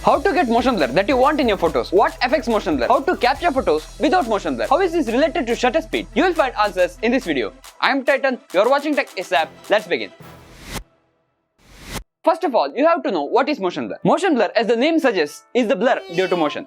How to get motion blur that you want in your photos. What affects motion blur? How to capture photos without motion blur? How is this related to shutter speed? You will find answers in this video. I am Titan, you are watching TEC ASAP. Let's begin. First of all, you have to know what is motion blur. Motion blur, as the name suggests, is the blur due to motion.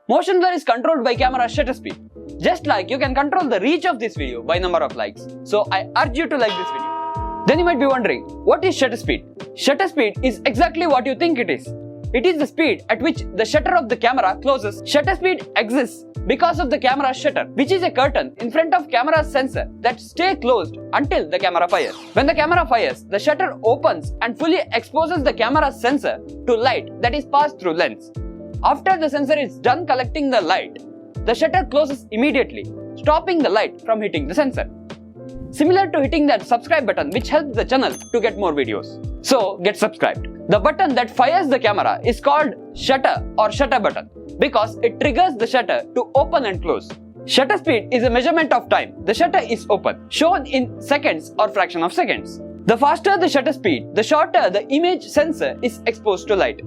Motion blur is controlled by camera's shutter speed. Just like you can control the reach of this video by number of likes. So I urge you to like this video. Then you might be wondering, what is shutter speed? Shutter speed is exactly what you think it is. It is the speed at which the shutter of the camera closes. Shutter speed exists because of the camera's shutter, which is a curtain in front of camera's sensor that stays closed until the camera fires. When the camera fires, the shutter opens and fully exposes the camera's sensor to light that is passed through lens. After the sensor is done collecting the light, the shutter closes immediately, stopping the light from hitting the sensor. Similar to hitting that subscribe button, which helps the channel to get more videos. So get subscribed. The button that fires the camera is called shutter or shutter button because it triggers the shutter to open and close. Shutter speed is a measurement of time the shutter is open, shown in seconds or fraction of seconds. The faster the shutter speed, the shorter the image sensor is exposed to light.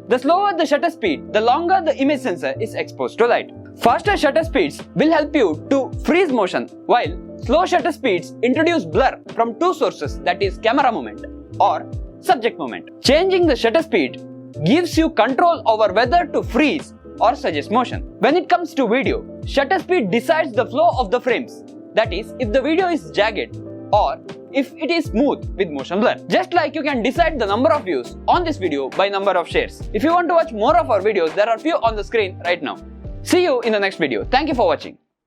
The slower the shutter speed, the longer the image sensor is exposed to light. Faster shutter speeds will help you to freeze motion, while slow shutter speeds introduce blur from two sources, that is camera movement or subject movement. Changing the shutter speed gives you control over whether to freeze or suggest motion. When it comes to video, shutter speed decides the flow of the frames, that is, if the video is jagged or if it is smooth with motion blur. Just like you can decide the number of views on this video by number of shares. If you want to watch more of our videos, there are few on the screen right now. See you in the next video. Thank you for watching.